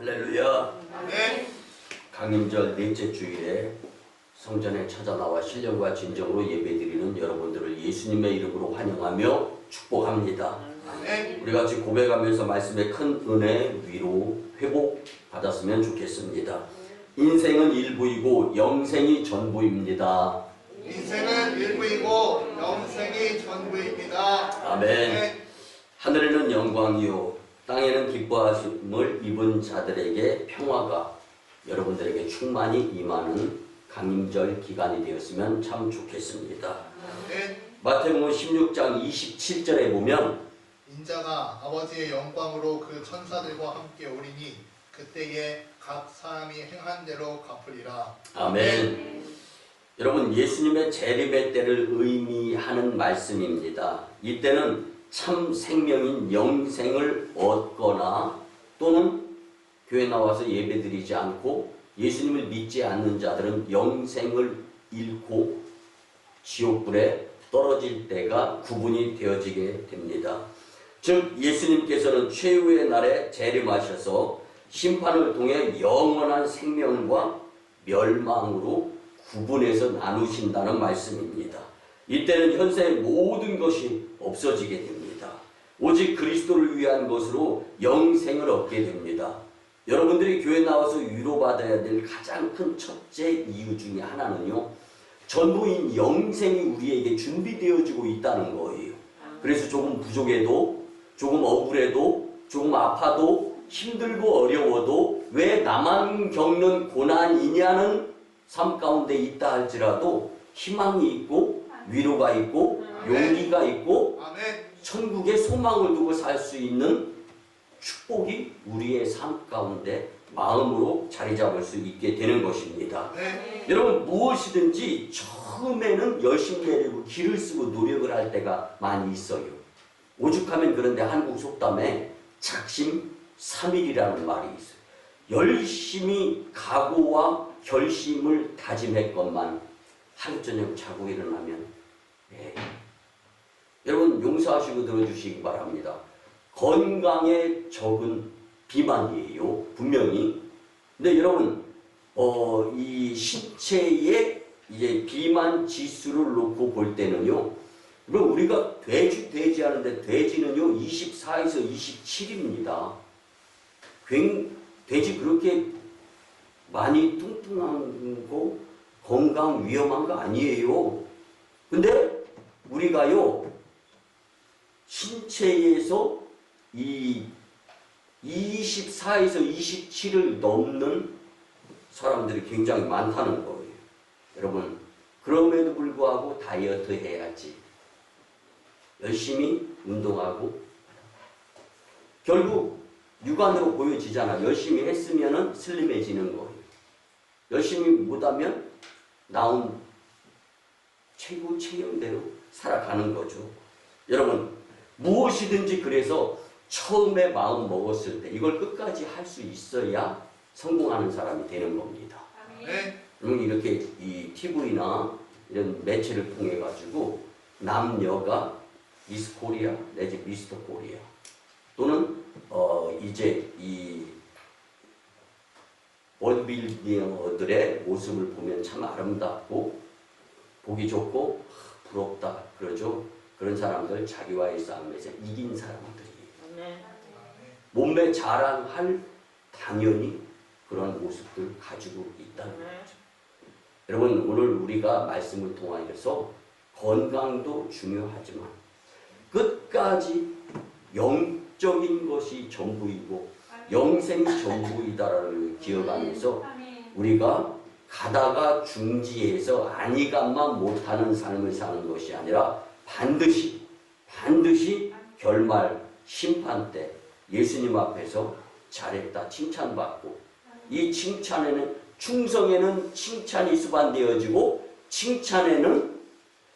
할렐루야. 아멘. 강림절 넷째 주일에 성전에 찾아 나와 신령과 진정으로 예배드리는 여러분들을 예수님의 이름으로 환영하며 축복합니다. 아멘. 우리 같이 고백하면서 말씀의 큰 은혜, 위로, 회복 받았으면 좋겠습니다. 인생은 일부이고 영생이 전부입니다. 인생은 일부이고 영생이 전부입니다. 아멘. 하늘에는 영광이요 땅에는 기뻐하심을 입은 자들에게 평화가 여러분들에게 충만히 임하는 강림절 기간이 되었으면 참 좋겠습니다. 아멘. 마태복음 16장 27절에 보면 인자가 아버지의 영광으로 그 천사들과 함께 오리니 그때에 각 사람이 행한 대로 갚으리라. 아멘. 여러분, 예수님의 재림의 때를 의미하는 말씀입니다. 이때는 참 생명인 영생을 얻거나 또는 교회 나와서 예배드리지 않고 예수님을 믿지 않는 자들은 영생을 잃고 지옥불에 떨어질 때가 구분이 되어지게 됩니다. 즉 예수님께서는 최후의 날에 재림하셔서 심판을 통해 영원한 생명과 멸망으로 구분해서 나누신다는 말씀입니다. 이때는 현세의 모든 것이 없어지게 됩니다. 오직 그리스도를 위한 것으로 영생을 얻게 됩니다. 여러분들이 교회 나와서 위로받아야 될 가장 큰 첫째 이유 중에 하나는요, 전부인 영생이 우리에게 준비되어지고 있다는 거예요. 그래서 조금 부족해도, 조금 억울해도, 조금 아파도, 힘들고 어려워도 왜 나만 겪는 고난이냐는 삶 가운데 있다 할지라도 희망이 있고 위로가 있고 용기가 있고 천국에 소망을 두고 살 수 있는 축복이 우리의 삶 가운데 마음으로 자리 잡을 수 있게 되는 것입니다. 여러분, 무엇이든지 처음에는 열심히 내리고 기를 쓰고 노력을 할 때가 많이 있어요. 오죽하면 그런데 한국 속담에 작심삼일이라는 말이 있어요. 열심히 각오와 결심을 다짐했건만 하루 저녁 자고 일어나면 여러분 용서하시고 들어주시기 바랍니다. 건강에 적은 비만이에요, 분명히. 근데 여러분 이 신체의 이제 비만 지수를 놓고 볼 때는요, 그럼 우리가 돼지 하는데 돼지는요 24에서 27입니다. 돼지 그렇게 많이 뚱뚱한 거 건강 위험한 거 아니에요. 근데 우리가요 신체에서 이 24에서 27을 넘는 사람들이 굉장히 많다는 거예요. 여러분, 그럼에도 불구하고 다이어트 해야지, 열심히 운동하고, 결국 육안으로 보여지잖아. 열심히 했으면 슬림해지는 거예요. 열심히 못하면 나온 최고 체형대로 살아가는 거죠. 여러분, 무엇이든지 그래서 처음에 마음 먹었을 때 이걸 끝까지 할 수 있어야 성공하는 사람이 되는 겁니다. 그러면 이렇게 이 TV나 이런 매체를 통해 가지고 남녀가 미스 코리아 내지 미스터 코리아 또는 이제 이 보디빌더들의 모습을 보면 참 아름답고 보기 좋고 부럽다 그러죠. 그런 사람들 자기와의 싸움에서 이긴 사람들이에요. 몸매 자랑할 당연히 그런 모습들 가지고 있다는 거죠. 여러분, 오늘 우리가 말씀을 통하여서 건강도 중요하지만 끝까지 영적인 것이 전부이고 영생이 전부이다라는 기억하면서 우리가 가다가 중지해서 안이감만 못하는 삶을 사는 것이 아니라 반드시 결말 심판 때 예수님 앞에서 잘했다 칭찬받고, 이 칭찬에는 충성에는 칭찬이 수반되어지고 칭찬에는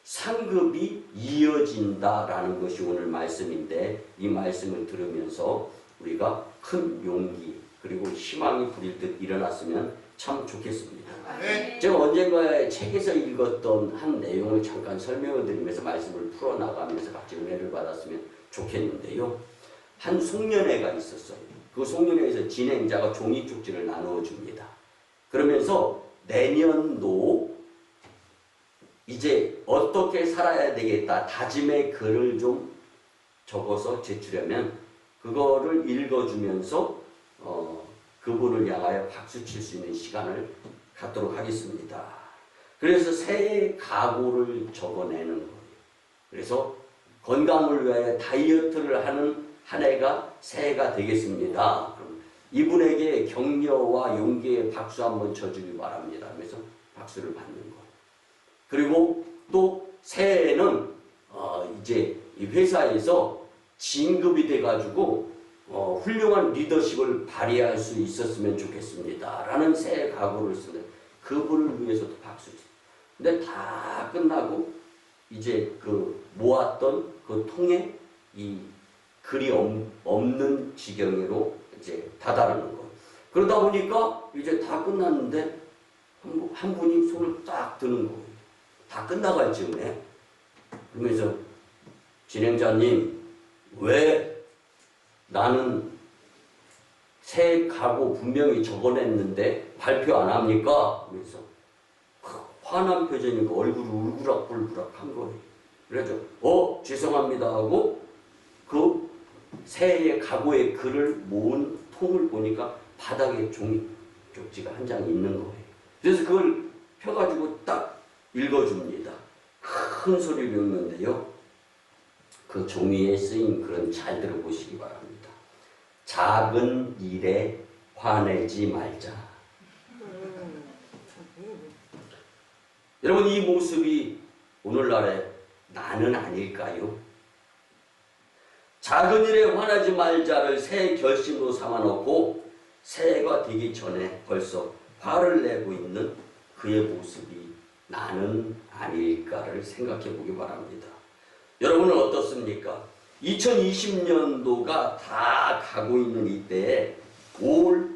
상급이 이어진다라는 것이 오늘 말씀인데, 이 말씀을 들으면서 우리가 큰 용기 그리고 희망이 부릴 듯 일어났으면 참 좋겠습니다. 제가 언젠가 책에서 읽었던 한 내용을 잠깐 설명을 드리면서 말씀을 풀어나가면서 같이 은혜를 받았으면 좋겠는데요. 한 송년회가 있었어요. 그 송년회에서 진행자가 종이 쪽지를 나누어 줍니다. 그러면서 내년도 이제 어떻게 살아야 되겠다 다짐의 글을 좀 적어서 제출하면 그거를 읽어주면서 그분을 향하여 박수 칠 수 있는 시간을 갖도록 하겠습니다. 그래서 새해 각오를 적어내는 거예요. 그래서 건강을 위하여 다이어트를 하는 한 해가 새해가 되겠습니다. 그럼 이분에게 격려와 용기의 박수 한번 쳐주기 바랍니다. 그래서 박수를 받는 거예요. 그리고 또 새해에는 이제 이 회사에서 진급이 돼가지고 훌륭한 리더십을 발휘할 수 있었으면 좋겠습니다. 라는 새해 각오를 쓰는 그분을 위해서도 박수 치. 근데 다 끝나고 이제 그 모았던 그 통에 이 글이 없는 지경으로 이제 다다르는 거예요. 그러다 보니까 이제 다 끝났는데 한 분이 손을 딱 드는 거예요. 다 끝나갈 즈음에. 그러면서 진행자님, 왜 나는 새 각오 분명히 적어냈는데 발표 안 합니까? 그래서 화난 표정이니까 얼굴이 울그락불그락한 거예요. 그래서 죄송합니다 하고 그 새해의 각오의 글을 모은 통을 보니까 바닥에 종이 쪽지가 한 장 있는 거예요. 그래서 그걸 펴가지고 딱 읽어줍니다. 큰 소리로 읽는데요. 그 종이에 쓰인 글은 잘 들어보시기 바랍니다. 작은 일에 화내지 말자. 여러분, 이 모습이 오늘날의 나는 아닐까요? 작은 일에 화나지 말자를 새해 결심으로 삼아놓고 새해가 되기 전에 벌써 화를 내고 있는 그의 모습이 나는 아닐까를 생각해 보기 바랍니다. 여러분은 어떻습니까? 2020년도가 다 가고 있는 이때에 올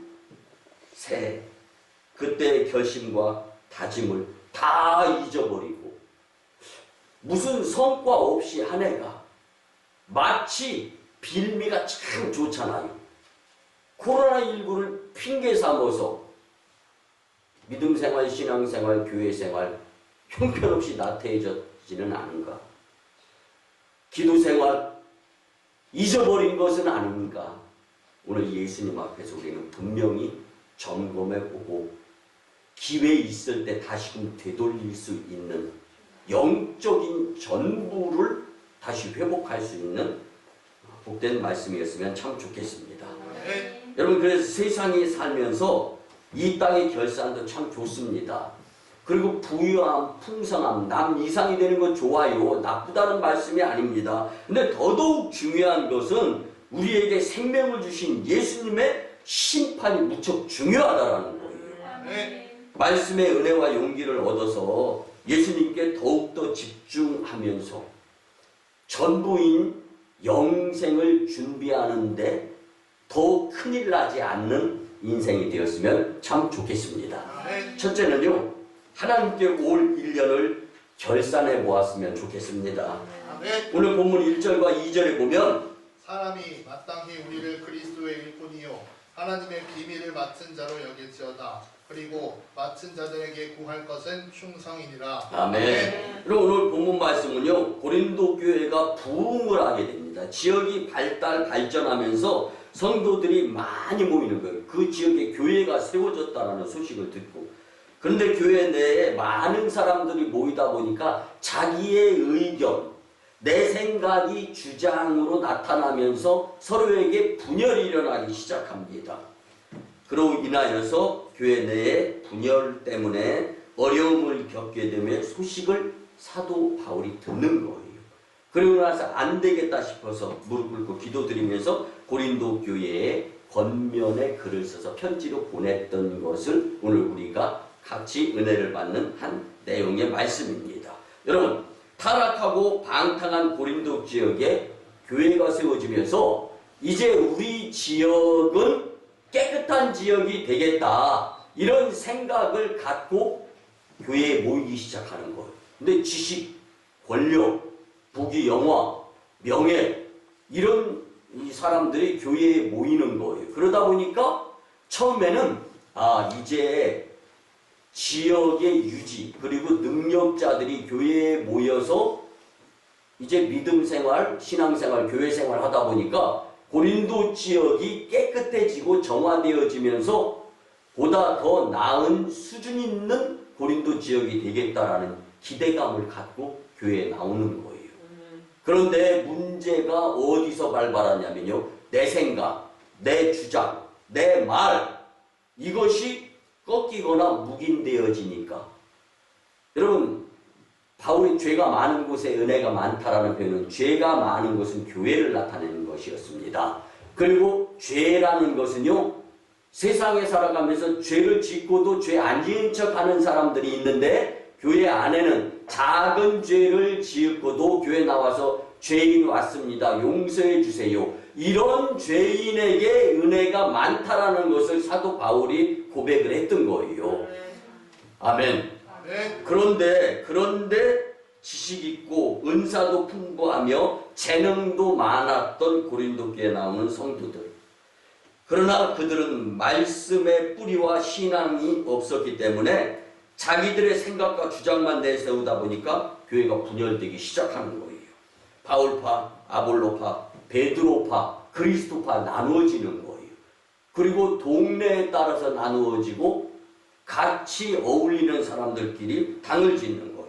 새해 그때의 결심과 다짐을 다 잊어버리고 무슨 성과 없이 한 해가 마치 빌미가 참 좋잖아요. 코로나19를 핑계 삼아서 믿음생활, 신앙생활, 교회생활 형편없이 나태해졌지는 않은가? 기도생활 잊어버린 것은 아닌가? 오늘 예수님 앞에서 우리는 분명히 점검해보고 기회 있을 때 다시금 되돌릴 수 있는 영적인 전부를 다시 회복할 수 있는 복된 말씀이었으면 참 좋겠습니다. 네. 여러분, 그래서 세상에 살면서 이 땅의 결산도 참 좋습니다. 그리고 부유함, 풍성함, 남 이상이 되는 건 좋아요. 나쁘다는 말씀이 아닙니다. 근데 더더욱 중요한 것은 우리에게 생명을 주신 예수님의 심판이 무척 중요하다라는 거예요. 네. 말씀의 은혜와 용기를 얻어서 예수님께 더욱더 집중하면서 전부인 영생을 준비하는데 더 큰일 나지 않는 인생이 되었으면 참 좋겠습니다. 네. 첫째는요, 하나님께 올 1년을 결산해 보았으면 좋겠습니다. 네. 오늘 본문 1절과 2절에 보면 사람이 마땅히 우리를 그리스도의 일꾼이요 하나님의 비밀을 맡은 자로 여길지어다. 그리고 맡은 자들에게 구할 것은 충성이니라. 아멘. 그리고 오늘 본문 말씀은요, 고린도 교회가 부흥을 하게 됩니다. 지역이 발전하면서 성도들이 많이 모이는 거예요. 그 지역에 교회가 세워졌다는 소식을 듣고. 그런데 교회 내에 많은 사람들이 모이다 보니까 자기의 의견, 내 생각이 주장으로 나타나면서 서로에게 분열이 일어나기 시작합니다. 그로 인하여서 교회 내에 분열 때문에 어려움을 겪게 되면 소식을 사도 바울이 듣는 거예요. 그리고 나서 안 되겠다 싶어서 무릎 꿇고 기도드리면서 고린도 교회에 권면의 글을 써서 편지로 보냈던 것을 오늘 우리가 같이 은혜를 받는 한 내용의 말씀입니다. 여러분, 타락하고 방탕한 고린도 지역에 교회가 세워지면서 이제 우리 지역은 깨끗한 지역이 되겠다, 이런 생각을 갖고 교회에 모이기 시작하는 거예요. 근데 지식, 권력, 부귀, 영화, 명예, 이런 이 사람들이 교회에 모이는 거예요. 그러다 보니까 처음에는 이제 지역의 유지 그리고 능력자들이 교회에 모여서 이제 믿음 생활, 신앙 생활, 교회 생활 하다 보니까 고린도 지역이 깨끗해지고 정화되어지면서 보다 더 나은 수준 있는 고린도 지역이 되겠다라는 기대감을 갖고 교회에 나오는 거예요. 그런데 문제가 어디서 발발하냐면요. 내 생각, 내 주장, 내 말 이것이 꺾이거나 묵인되어지니까. 여러분, 바울이 죄가 많은 곳에 은혜가 많다라는 표현은 죄가 많은 것은 교회를 나타내는 것이었습니다. 그리고 죄라는 것은요. 세상에 살아가면서 죄를 짓고도 죄 안 지은 척하는 사람들이 있는데 교회 안에는 작은 죄를 지었고도 교회 나와서 죄인 왔습니다. 용서해 주세요. 이런 죄인에게 은혜가 많다라는 것을 사도 바울이 고백을 했던 거예요. 아멘. 그런데 지식 있고 은사도 풍부하며 재능도 많았던 고린도 교회에 나오는 성도들. 그러나 그들은 말씀의 뿌리와 신앙이 없었기 때문에 자기들의 생각과 주장만 내세우다 보니까 교회가 분열되기 시작하는 거예요. 바울파, 아볼로파, 베드로파, 그리스도파 나누어지는 거예요. 그리고 동네에 따라서 나누어지고 같이 어울리는 사람들끼리 당을 짓는 거예요.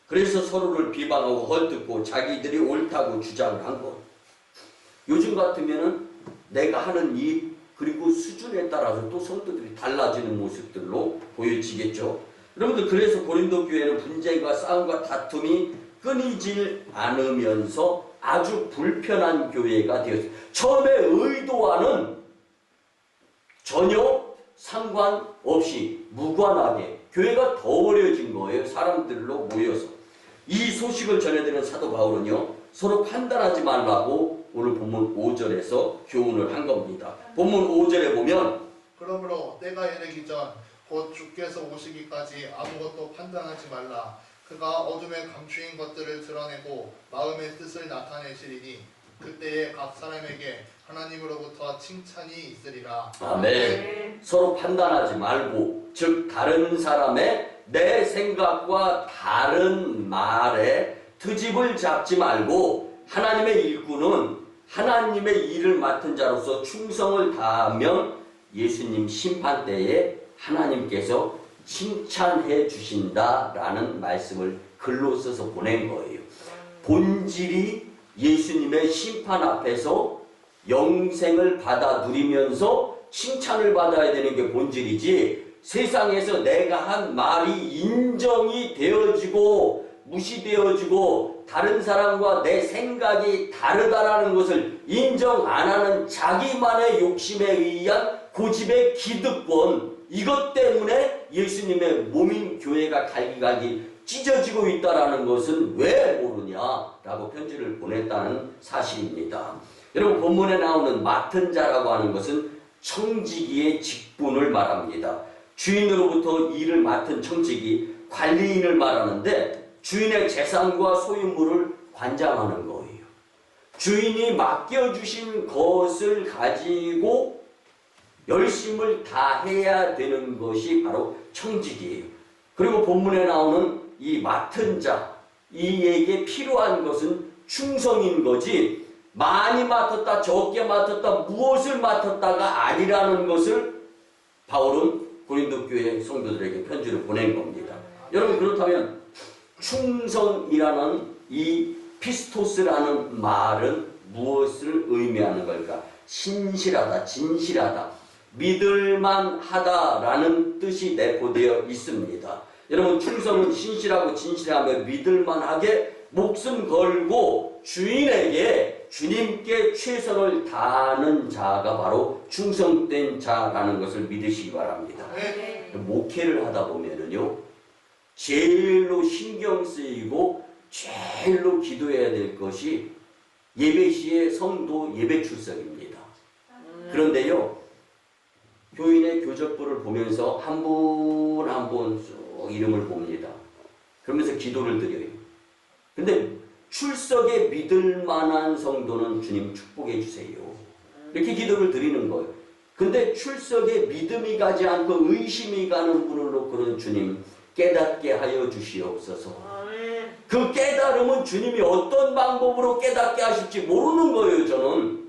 그래서 서로를 비방하고 헐뜯고 자기들이 옳다고 주장을 한 거예요. 요즘 같으면은 내가 하는 일 그리고 수준에 따라서 또 성도들이 달라지는 모습들로 보여지겠죠. 여러분들 그래서 고린도 교회는 분쟁과 싸움과 다툼이 끊이질 않으면서 아주 불편한 교회가 되었어요. 처음에 의도와는 전혀 상관없이 무관하게 교회가 더 어려진 거예요. 사람들로 모여서. 이 소식을 전해드리는 사도 바울은요. 서로 판단하지 말라고 오늘 본문 5절에서 교훈을 한 겁니다. 본문 5절에 보면 그러므로 때가 이르기 전 곧 주께서 오시기까지 아무것도 판단하지 말라. 그가 어둠에 감추인 것들을 드러내고 마음의 뜻을 나타내시리니 그때에 각 사람에게 하나님으로부터 칭찬이 있으리라. 아멘. 서로 판단하지 말고 즉 다른 사람의 내 생각과 다른 말에 트집을 잡지 말고 하나님의 일꾼은 하나님의 일을 맡은 자로서 충성을 다하면 예수님 심판 때에 하나님께서 칭찬해 주신다라는 말씀을 글로 써서 보낸 거예요. 본질이 예수님의 심판 앞에서 영생을 받아 누리면서 칭찬을 받아야 되는 게 본질이지 세상에서 내가 한 말이 인정이 되어지고 무시되어지고 다른 사람과 내 생각이 다르다라는 것을 인정 안 하는 자기만의 욕심에 의한 고집의 기득권 이것 때문에 예수님의 몸인 교회가 갈기갈기 찢어지고 있다는 것은 왜 모르냐라고 편지를 보냈다는 사실입니다. 여러분 본문에 나오는 맡은 자라고 하는 것은 청지기의 직분을 말합니다. 주인으로부터 일을 맡은 청지기 관리인을 말하는데 주인의 재산과 소유물을 관장하는 거예요. 주인이 맡겨주신 것을 가지고 열심을 다해야 되는 것이 바로 청직이에요. 그리고 본문에 나오는 이 맡은 자, 이에게 필요한 것은 충성인 거지 많이 맡았다 적게 맡았다 무엇을 맡았다가 아니라는 것을 바울은 고린도 교회 성도들에게 편지를 보낸 겁니다. 여러분 그렇다면 충성이라는 이 피스토스라는 말은 무엇을 의미하는 걸까? 신실하다, 진실하다, 믿을만하다라는 뜻이 내포되어 있습니다. 여러분 충성은 신실하고 진실하며 믿을만하게 목숨 걸고 주님께 최선을 다하는 자가 바로 충성된 자라는 것을 믿으시기 바랍니다. 목회를 하다 보면은요 제일로 신경 쓰이고 제일로 기도해야 될 것이 예배 시에 성도 예배 출석입니다. 그런데요 교인의 교적부를 보면서 한 분 한 분 쭉 이름을 봅니다. 그러면서 기도를 드려요. 근데 출석에 믿을 만한 성도는 주님 축복해 주세요. 이렇게 기도를 드리는 거예요. 근데 출석에 믿음이 가지 않고 의심이 가는 분을 놓고는 주님 깨닫게 하여 주시옵소서. 그 깨달음은 주님이 어떤 방법으로 깨닫게 하실지 모르는 거예요. 저는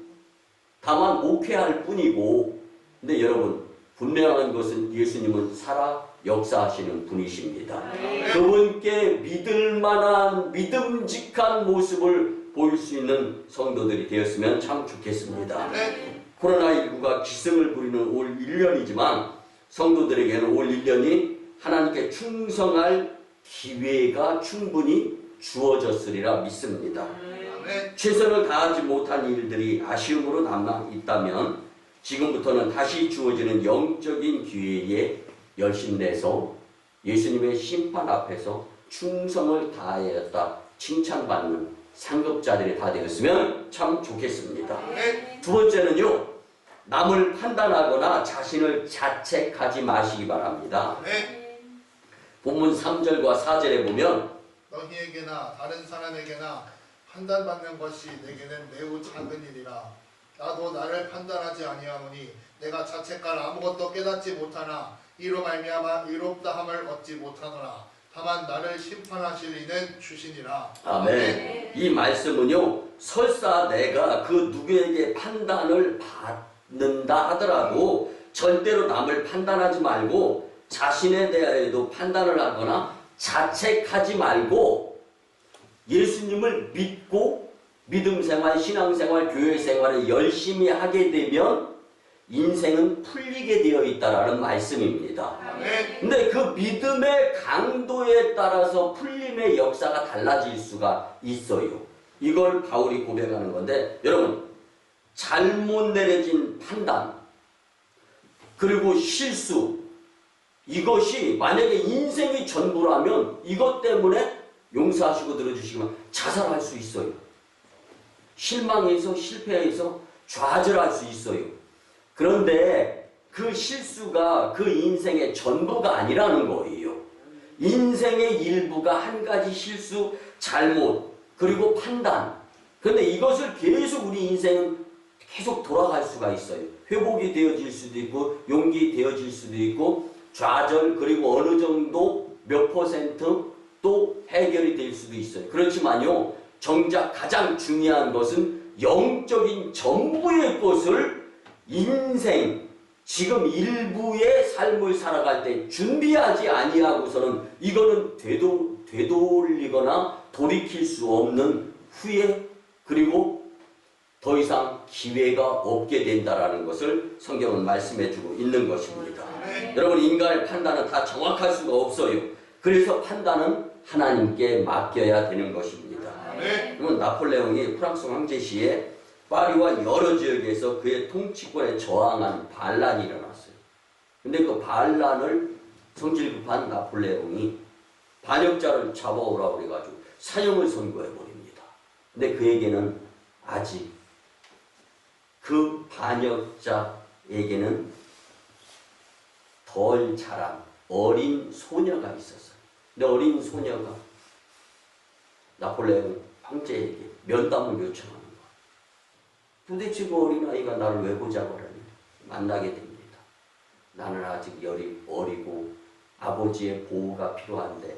다만 목회할 뿐이고. 근데 여러분, 분명한 것은 예수님은 살아 역사하시는 분이십니다. 그분께 믿을 만한 믿음직한 모습을 보일 수 있는 성도들이 되었으면 참 좋겠습니다. 코로나19가 기승을 부리는 올 1년이지만 성도들에게는 올 1년이 하나님께 충성할 기회가 충분히 주어졌으리라 믿습니다. 최선을 다하지 못한 일들이 아쉬움으로 남아 있다면 지금부터는 다시 주어지는 영적인 기회에 열심내서 예수님의 심판 앞에서 충성을 다하였다 칭찬받는 상급자들이 다 되었으면 참 좋겠습니다. 두 번째는요, 남을 판단하거나 자신을 자책하지 마시기 바랍니다. 본문 3절과 4절에 보면 너희에게나 다른 사람에게나 판단받는 것이 내게는 매우 작은 일이라. 나도 나를 판단하지 아니하노니 내가 자책할 아무것도 깨닫지 못하나 이로 말미암아 의롭다함을 얻지 못하노라. 다만 나를 심판하실 이는 주시니라. 아멘. 이 말씀은요, 설사 내가 그 누구에게 판단을 받는다 하더라도 절대로 남을 판단하지 말고 자신에 대하여도 판단을 하거나 자책하지 말고 예수님을 믿고 믿음생활, 신앙생활, 교회생활을 열심히 하게 되면 인생은 풀리게 되어 있다라는 말씀입니다. 근데 그 믿음의 강도에 따라서 풀림의 역사가 달라질 수가 있어요. 이걸 바울이 고백하는 건데, 여러분, 잘못 내려진 판단 그리고 실수, 이것이 만약에 인생이 전부라면 이것 때문에 용서하시고 들어주시기만 자살할 수 있어요. 실망해서 실패해서 좌절할 수 있어요. 그런데 그 실수가 그 인생의 전부가 아니라는 거예요. 인생의 일부가 한 가지 실수, 잘못, 그리고 판단. 그런데 이것을 계속 우리 인생은 계속 돌아갈 수가 있어요. 회복이 되어질 수도 있고 용기 되어질 수도 있고 좌절, 그리고 어느 정도 몇 퍼센트 또 해결이 될 수도 있어요. 그렇지만요, 정작 가장 중요한 것은 영적인 전부의 것을 인생, 지금 일부의 삶을 살아갈 때 준비하지 아니하고서는 이거는 되돌리거나 돌이킬 수 없는 후회, 그리고 더 이상 기회가 없게 된다라는 것을 성경은 말씀해주고 있는 것입니다. 여러분, 인간의 판단은 다 정확할 수가 없어요. 그래서 판단은 하나님께 맡겨야 되는 것입니다. 그러면 나폴레옹이 프랑스 황제 시에 파리와 여러 지역에서 그의 통치권에 저항한 반란이 일어났어요. 근데 그 반란을 성질 급한 나폴레옹이 반역자를 잡아오라고 그래가지고 사형을 선고해버립니다. 근데 그에게는 아직 그 반역자에게는 덜 자란 어린 소녀가 있었어요. 근데 어린 소녀가 나폴레옹 황제에게 면담을 요청하는 거예요. 도대체 그 어린아이가 나를 왜 보자고 하니? 만나게 됩니다. 나는 아직 어리고 아버지의 보호가 필요한데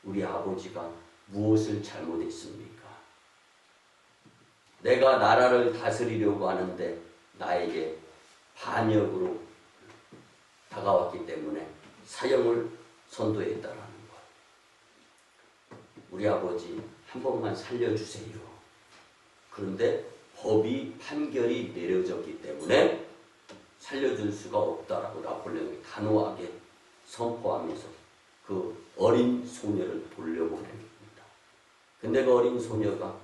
우리 아버지가 무엇을 잘못했습니까? 내가 나라를 다스리려고 하는데 나에게 반역으로 다가왔기 때문에 사형을 선도했다라는 것. 우리 아버지 한 번만 살려주세요. 그런데 법이 판결이 내려졌기 때문에 살려줄 수가 없다라고 나폴레옹이 단호하게 선포하면서 그 어린 소녀를 돌려보냅니다. 근데 그 어린 소녀가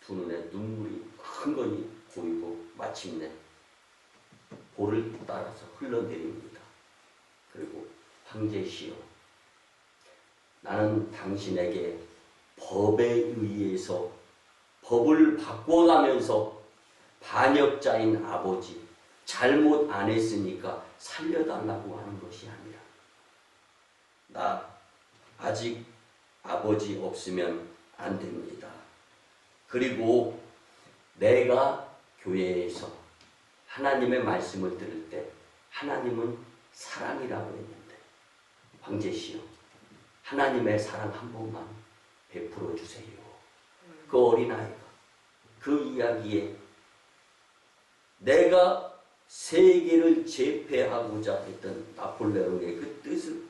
두 눈에 눈물이 흥건히 보이고 마침내 볼을 따라서 흘러내립니다. 그리고 황제시여, 나는 당신에게 법에 의해서 법을 바꿔가면서 반역자인 아버지 잘못 안 했으니까 살려달라고 하는 것이 아니라 나 아직 아버지 없으면 안 됩니다. 그리고 내가 교회에서 하나님의 말씀을 들을 때 하나님은 사랑이라고 했는데 황제시여 하나님의 사랑 한 번만 베풀어 주세요. 그 어린아이가 그 이야기에 내가 세계를 제패하고자 했던 나폴레옹의 그 뜻을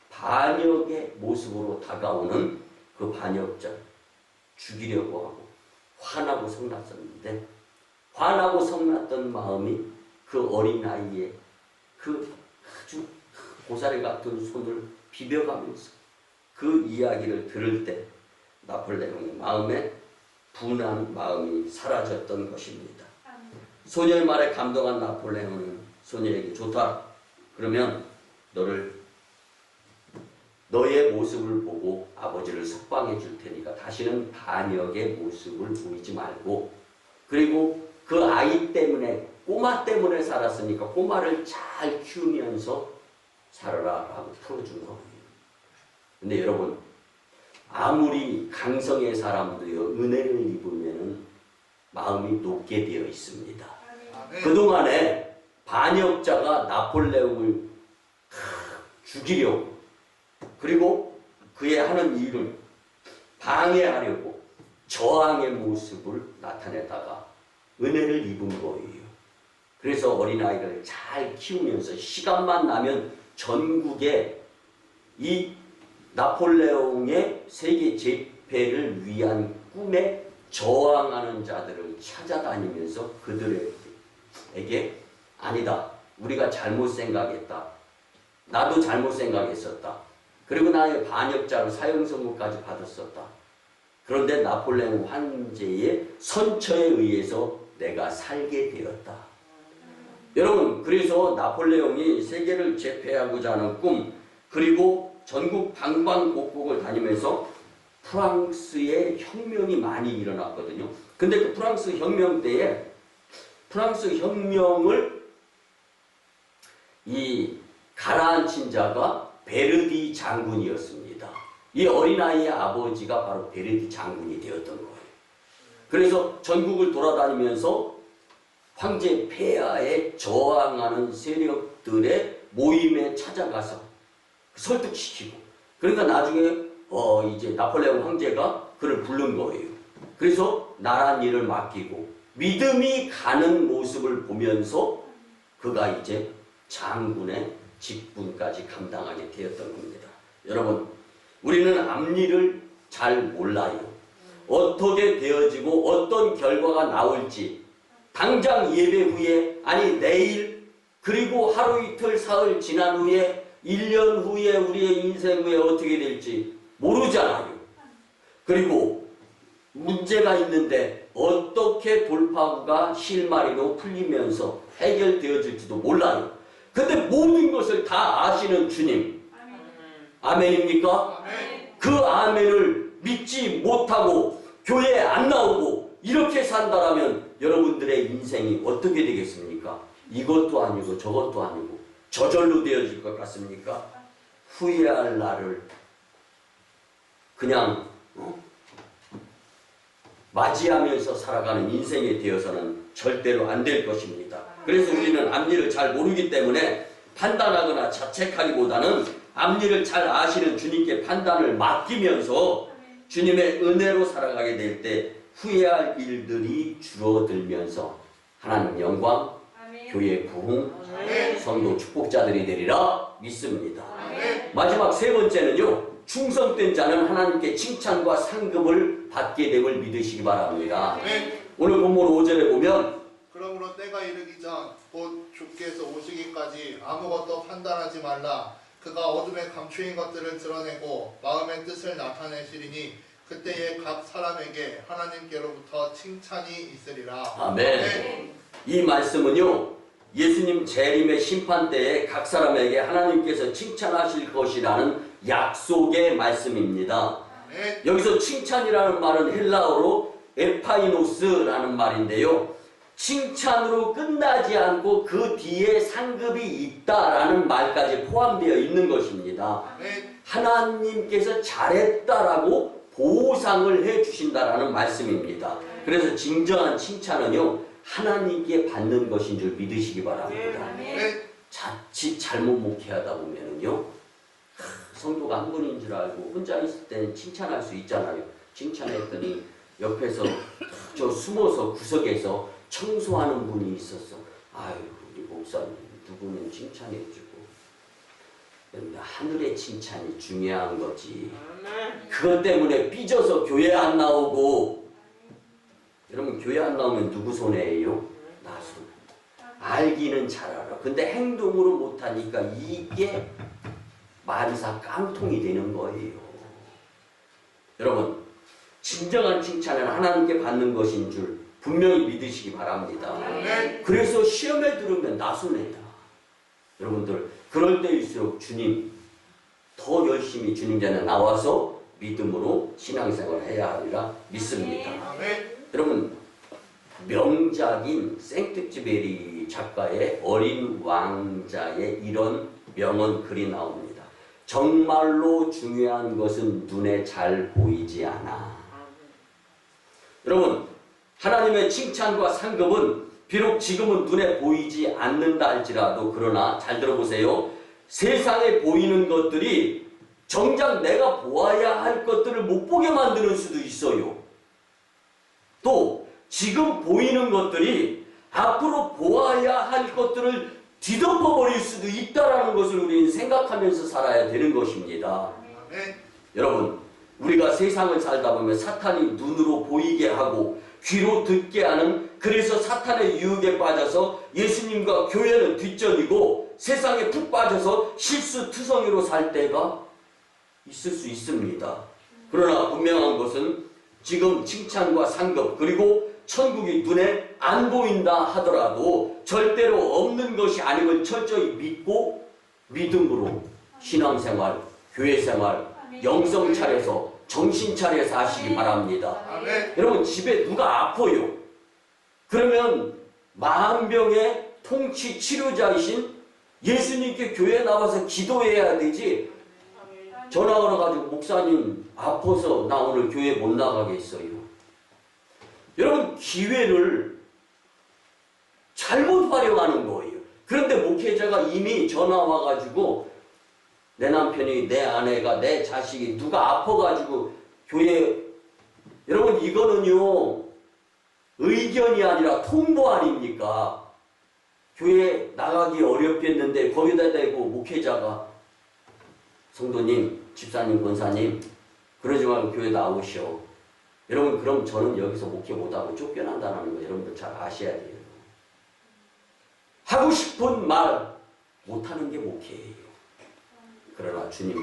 반역의 모습으로 다가오는 그 반역자를 죽이려고 하고 화나고 성났었는데 화나고 성났던 마음이 그 어린아이의 그 아주 고사리 같은 손을 비벼가면서 그 이야기를 들을 때 나폴레옹의 마음에 분한 마음이 사라졌던 것입니다. 소녀의 말에 감동한 나폴레옹은 소녀에게 좋다. 그러면 너의 모습을 보고 아버지를 석방해 줄 테니까 다시는 반역의 모습을 보이지 말고 그리고 그 아이 때문에 꼬마 때문에 살았으니까 꼬마를 잘 키우면서 살아라 라고 풀어준 거예요. 근데 여러분 아무리 강성의 사람도요 은혜를 입으면 마음이 녹게 되어 있습니다. 그동안에 반역자가 나폴레옹을 죽이려고 그리고 그의 하는 일을 방해하려고 저항의 모습을 나타내다가 은혜를 입은 거예요. 그래서 어린아이를 잘 키우면서 시간만 나면 전국에 이 나폴레옹의 세계 제패를 위한 꿈에 저항하는 자들을 찾아다니면서 그들에게 아니다. 우리가 잘못 생각했다. 나도 잘못 생각했었다. 그리고 나의 반역자로 사형선고까지 받았었다. 그런데 나폴레옹 황제의 선처에 의해서 내가 살게 되었다. 여러분 그래서 나폴레옹이 세계를 제패하고자 하는 꿈 그리고 전국 방방곡곡을 다니면서 프랑스의 혁명이 많이 일어났거든요. 근데 그 프랑스 혁명 때에 프랑스 혁명을 이 가라앉힌 자가 베르디 장군이었습니다. 이 어린아이의 아버지가 바로 베르디 장군이 되었던 거예요. 그래서 전국을 돌아다니면서 황제 폐하에 저항하는 세력들의 모임에 찾아가서 설득시키고 그러니까 나중에 이제 나폴레옹 황제가 그를 부른 거예요. 그래서 나란 일을 맡기고 믿음이 가는 모습을 보면서 그가 이제 장군의 직분까지 감당하게 되었던 겁니다. 여러분 우리는 앞일을 잘 몰라요. 어떻게 되어지고 어떤 결과가 나올지 당장 예배 후에 아니 내일 그리고 하루 이틀 사흘 지난 후에 1년 후에 우리의 인생 후에 어떻게 될지 모르잖아요. 그리고 문제가 있는데 어떻게 돌파구가 실마리로 풀리면서 해결되어질지도 몰라요. 근데 모든 것을 다 아시는 주님. 아멘입니까? 아멘. 그 아멘을 믿지 못하고 교회에 안 나오고 이렇게 산다라면 여러분들의 인생이 어떻게 되겠습니까? 이것도 아니고 저것도 아니고 저절로 되어질 것 같습니까? 후회할 날을 그냥 맞이하면서 살아가는 인생이 되어서는 절대로 안 될 것입니다. 그래서 우리는 앞일을 잘 모르기 때문에 판단하거나 자책하기보다는 앞일을 잘 아시는 주님께 판단을 맡기면서 주님의 은혜로 살아가게 될 때 후회할 일들이 줄어들면서 하나님 영광, 교회 부흥, 성도 축복자들이 되리라 믿습니다. 마지막 세 번째는요. 충성된 자는 하나님께 칭찬과 상급을 받게 됨을 믿으시기 바랍니다. 오늘 본문 5절에 보면 그러므로 때가 이르기 전 곧 주께서 오시기까지 아무것도 판단하지 말라. 그가 어둠에 감추인 것들을 드러내고 마음의 뜻을 나타내시리니 그때에 각 사람에게 하나님께로부터 칭찬이 있으리라. 아멘. 이 말씀은요. 예수님 재림의 심판 때에 각 사람에게 하나님께서 칭찬하실 것이라는 약속의 말씀입니다. 여기서 칭찬이라는 말은 헬라어로 에파이노스라는 말인데요. 칭찬으로 끝나지 않고 그 뒤에 상급이 있다라는 말까지 포함되어 있는 것입니다. 하나님께서 잘했다라고 보상을 해 주신다라는 말씀입니다. 그래서 진정한 칭찬은요, 하나님께 받는 것인 줄 믿으시기 바랍니다. 자칫 잘못 목회하다 보면은요, 성도가 한 분인 줄 알고 혼자 있을 때는 칭찬할 수 있잖아요. 칭찬했더니 옆에서 저 숨어서 구석에서 청소하는 분이 있었어. 아유, 우리 목사님 누구는 칭찬해주고. 여러분, 하늘의 칭찬이 중요한 거지. 그것 때문에 삐져서 교회 안 나오고. 여러분, 교회 안 나오면 누구 손해예요? 나 손해. 알기는 잘 알아. 근데 행동으로 못하니까 이게 만사 깡통이 되는 거예요. 여러분, 진정한 칭찬은 하나님께 받는 것인 줄 분명히 믿으시기 바랍니다. 그래서 시험에 들으면 나손해야. 여러분들, 그럴 때일수록 주님 더 열심히 주님 전에 나와서 믿음으로 신앙생활을 해야 하리라 믿습니다. 여러분, 명작인 생트쥐베리 작가의 어린 왕자의 이런 명언 글이 나옵니다. 정말로 중요한 것은 눈에 잘 보이지 않아. 여러분, 하나님의 칭찬과 상급은 비록 지금은 눈에 보이지 않는다 할지라도, 그러나 잘 들어보세요. 세상에 보이는 것들이 정작 내가 보아야 할 것들을 못 보게 만드는 수도 있어요. 또 지금 보이는 것들이 앞으로 보아야 할 것들을 뒤덮어버릴 수도 있다는 것을 우리는 생각하면서 살아야 되는 것입니다. 여러분, 우리가 세상을 살다 보면 사탄이 눈으로 보이게 하고 귀로 듣게 하는, 그래서 사탄의 유혹에 빠져서 예수님과 교회는 뒷전이고 세상에 푹 빠져서 실수투성이로 살 때가 있을 수 있습니다. 그러나 분명한 것은 지금 칭찬과 상급 그리고 천국이 눈에 안 보인다 하더라도 절대로 없는 것이 아님을 철저히 믿고 믿음으로 신앙생활, 교회생활, 영성 차려서 정신 차려서 하시기 바랍니다. 여러분, 집에 누가 아파요. 그러면 만병의 통치 치료자이신 예수님께 교회에 나와서 기도해야 되지. 전화 걸어가지고 목사님 아파서 나 오늘 교회 못 나가겠어요. 여러분, 기회를 잘못 활용하는 거예요. 그런데 목회자가 이미 전화 와가지고 내 남편이, 내 아내가, 내 자식이 누가 아파가지고 교회, 여러분 이거는요 의견이 아니라 통보 아닙니까? 교회 나가기 어렵겠는데 거기다 대고 목회자가 성도님, 집사님, 권사님 그러지 말고 교회 나오시오. 여러분, 그럼 저는 여기서 목회 못하고 쫓겨난다는 거 여러분들 잘 아셔야 돼요. 하고 싶은 말 못하는 게 목회예요. 그러나 주님,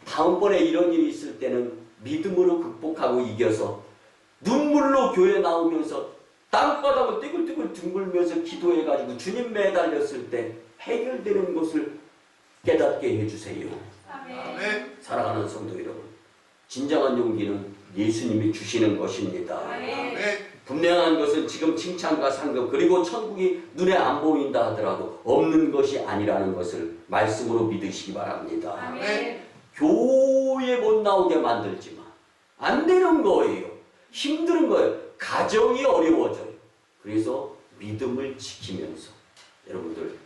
다음번에 이런 일이 있을 때는 믿음으로 극복하고 이겨서 눈물로 교회 나오면서 땅바닥을 띠글띠글 둥글면서 기도해가지고 주님 매달렸을 때 해결되는 것을 깨닫게 해주세요. 아멘. 사랑하는 성도 여러분, 진정한 용기는 예수님이 주시는 것입니다. 아멘. 분명한 것은 지금 칭찬과 상급 그리고 천국이 눈에 안 보인다 하더라도 없는 것이 아니라는 것을 말씀으로 믿으시기 바랍니다. 아멘. 교회 못 나오게 만들지 마. 안 되는 거예요. 힘든 거예요. 가정이 어려워져요. 그래서 믿음을 지키면서 여러분들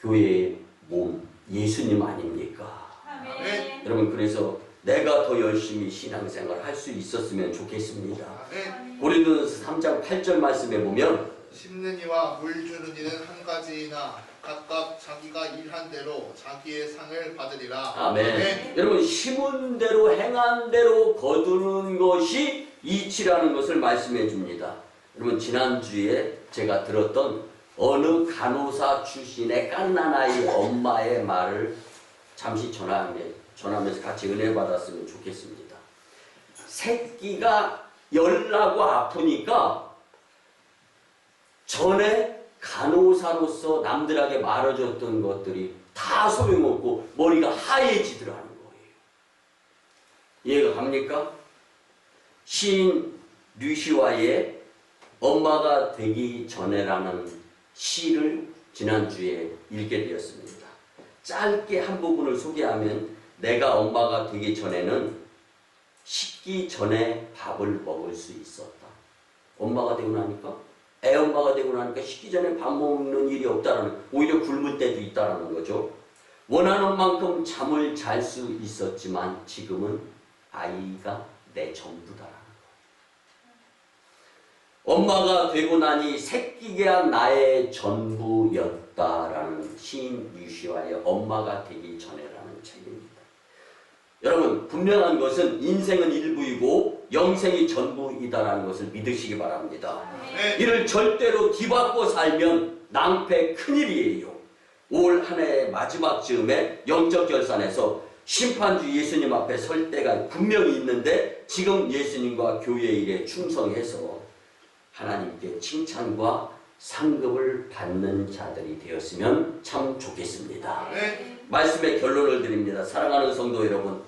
교회의 몸 예수님 아닙니까? 아멘. 여러분, 그래서 내가 더 열심히 신앙생활 할 수 있었으면 좋겠습니다. 아멘. 고린도전서 3장 8절 말씀에 보면 심는 이와 물 주는 이는 한 가지이나 각각 자기가 일한 대로 자기의 상을 받으리라. 아멘. 아멘. 여러분, 심은 대로 행한 대로 거두는 것이 이치라는 것을 말씀해 줍니다. 여러분, 지난주에 제가 들었던 어느 간호사 출신의 갓난아이 엄마의 말을 잠시 전하면서 같이 은혜 받았으면 좋겠습니다. 새끼가 열나고 아프니까 전에 간호사로서 남들에게 말해줬던 것들이 다 소용없고 머리가 하얘지더라는 거예요. 이해가 갑니까? 시인 류시와의 엄마가 되기 전에라는 시를 지난주에 읽게 되었습니다. 짧게 한 부분을 소개하면 내가 엄마가 되기 전에는 식기 전에 밥을 먹을 수 있었다. 엄마가 되고 나니까, 애엄마가 되고 나니까 식기 전에 밥 먹는 일이 없다라는, 오히려 굶을 때도 있다라는 거죠. 원하는 만큼 잠을 잘 수 있었지만 지금은 아이가 내 전부다라는 거. 엄마가 되고 나니 새끼가 나의 전부였다라는 시인 유시화의 엄마가 되기 전에라는 책입니다. 여러분, 분명한 것은 인생은 일부이고 영생이 전부이다라는 것을 믿으시기 바랍니다. 네. 이를 절대로 뒤바꿔 살면 낭패 큰일이에요. 올 한 해의 마지막 즈음에 영적 결산에서 심판주 예수님 앞에 설 때가 분명히 있는데 지금 예수님과 교회 일에 충성해서 하나님께 칭찬과 상급을 받는 자들이 되었으면 참 좋겠습니다. 네. 말씀의 결론을 드립니다. 사랑하는 성도 여러분,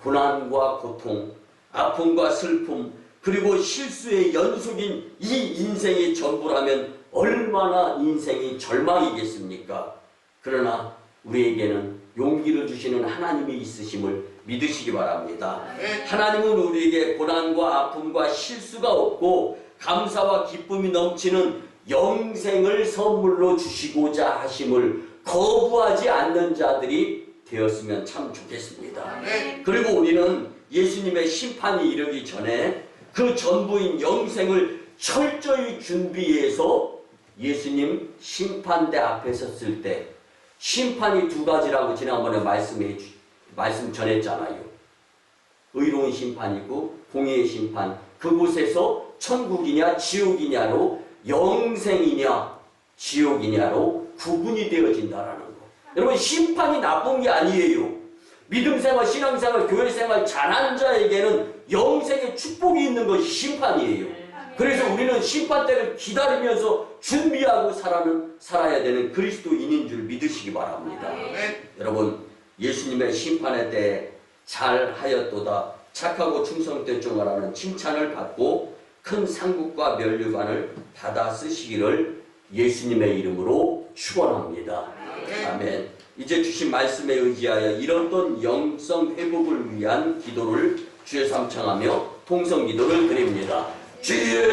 고난과 고통, 아픔과 슬픔, 그리고 실수의 연속인 이 인생의 전부라면 얼마나 인생이 절망이겠습니까? 그러나 우리에게는 용기를 주시는 하나님이 있으심을 믿으시기 바랍니다. 네. 하나님은 우리에게 고난과 아픔과 실수가 없고 감사와 기쁨이 넘치는 영생을 선물로 주시고자 하심을 거부하지 않는 자들이 되었으면 참 좋겠습니다. 네. 그리고 우리는 예수님의 심판이 이르기 전에 그 전부인 영생을 철저히 준비해서 예수님 심판대 앞에 섰을 때 심판이 두 가지라고 지난번에 말씀 전했잖아요. 의로운 심판이고 공의의 심판. 그곳에서 천국이냐 지옥이냐로, 영생이냐 지옥이냐로 구분이 되어진다라는 거. 여러분, 심판이 나쁜 게 아니에요. 믿음생활, 신앙생활, 교회생활 잘하는 자에게는 영생의 축복이 있는 것이 심판이에요. 그래서 우리는 심판대를 기다리면서 준비하고 살아야 되는 그리스도인인 줄 믿으시기 바랍니다. 네. 여러분, 예수님의 심판에 대해 잘하였도다, 착하고 충성된 종아라는 칭찬을 받고 큰 상급과 면류관을 받아 쓰시기를 예수님의 이름으로 축원합니다. 아멘. 이제 주신 말씀에 의지하여 이런 영성 회복을 위한 기도를 주의 삼창하며 통성 기도를 드립니다. 주의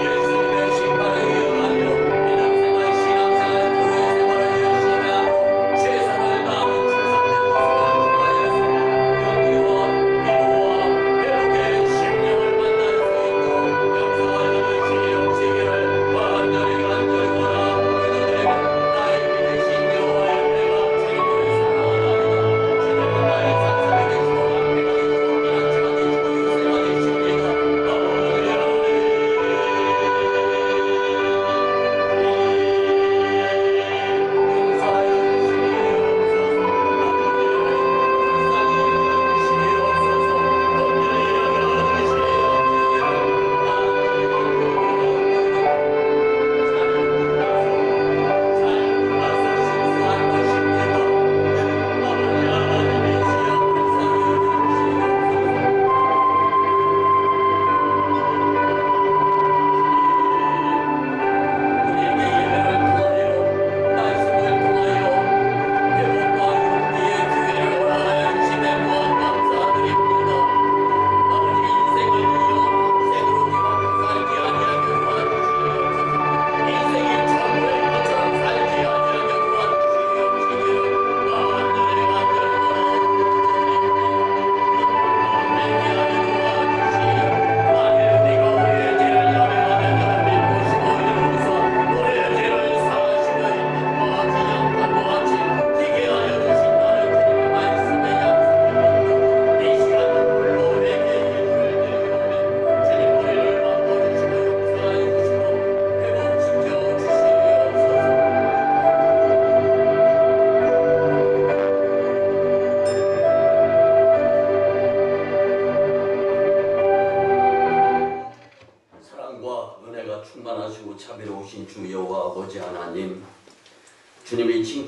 예수님의 심판에 의하여 신앙생활,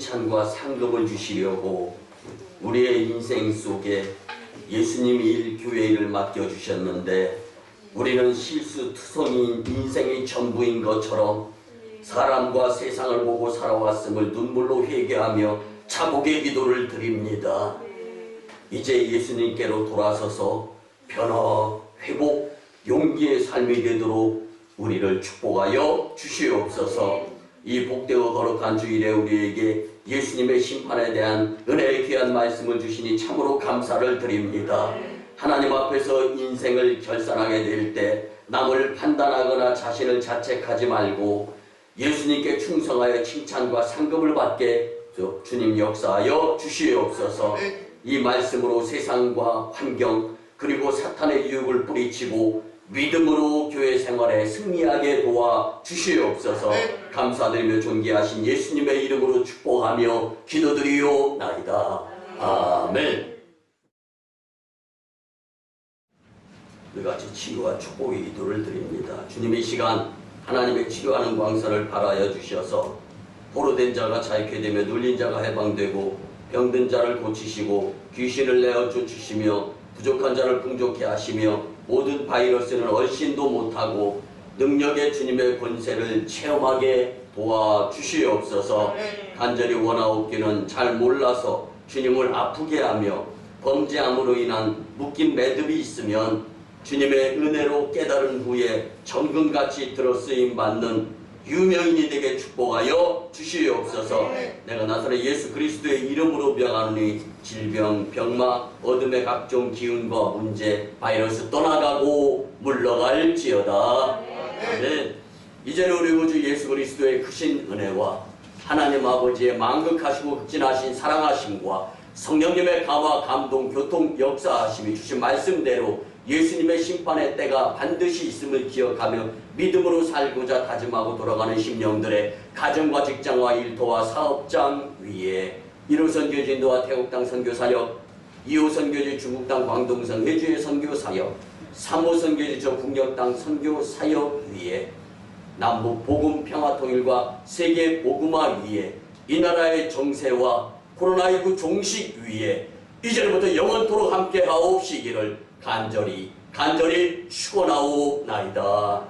칭찬과 상급을 주시려고 우리의 인생 속에 예수님이 교회 일을 맡겨주셨는데 우리는 실수투성이인 인생이 전부인 것처럼 사람과 세상을 보고 살아왔음을 눈물로 회개하며 자복의 기도를 드립니다. 이제 예수님께로 돌아서서 변화, 회복, 용기의 삶이 되도록 우리를 축복하여 주시옵소서. 이 복되고 거룩한 주일에 우리에게 예수님의 심판에 대한 은혜의 귀한 말씀을 주시니 참으로 감사를 드립니다. 하나님 앞에서 인생을 결산하게 될 때 남을 판단하거나 자신을 자책하지 말고 예수님께 충성하여 칭찬과 상급을 받게 주님 역사하여 주시옵소서. 이 말씀으로 세상과 환경 그리고 사탄의 유혹을 뿌리치고 믿음으로 교회 생활에 승리하게 도와 주시옵소서. 감사드리며 존귀하신 예수님의 이름으로 축복하며 기도드리오나이다. 아멘. 우리같이 치유와 축복의 기도를 드립니다. 주님의 시간 하나님의 치료하는 광선을 발하여 주셔서 포로된 자가 자유케 되며 눌린 자가 해방되고 병든 자를 고치시고 귀신을 내어 쫓으시며 부족한 자를 풍족케 하시며 모든 바이러스는 얼씬도 못하고 능력의 주님의 권세를 체험하게 도와주시옵소서. 간절히 원하옵기는 잘 몰라서 주님을 아프게 하며 범죄함으로 인한 묶인 매듭이 있으면 주님의 은혜로 깨달은 후에 정금같이 들어쓰임 받는 유명인이 되게 축복하여 주시옵소서. 내가 나사렛 예수 그리스도의 이름으로 명하노니 질병, 병마, 어둠의 각종 기운과 문제, 바이러스 떠나가고 물러갈지어다. 아멘. 이제는 우리 구주 예수 그리스도의 크신 은혜와 하나님 아버지의 만극하시고 극진하신 사랑하심과 성령님의 감화, 감동, 교통, 역사하심이 주신 말씀대로 예수님의 심판의 때가 반드시 있음을 기억하며 믿음으로 살고자 다짐하고 돌아가는 심령들의 가정과 직장과 일터와 사업장 위에 1호 선교지 인도와 태국 땅 선교 사역, 2호 선교지 중국 땅 광동성 회주의 선교 사역, 3호 선교지 저 북녘 땅 선교 사역 위에 남북 복음 평화 통일과 세계 복음화 위에 이 나라의 정세와 코로나19 종식 위에 이제부터 영원토록 함께 하옵시기를 간절히 축원하오나이다.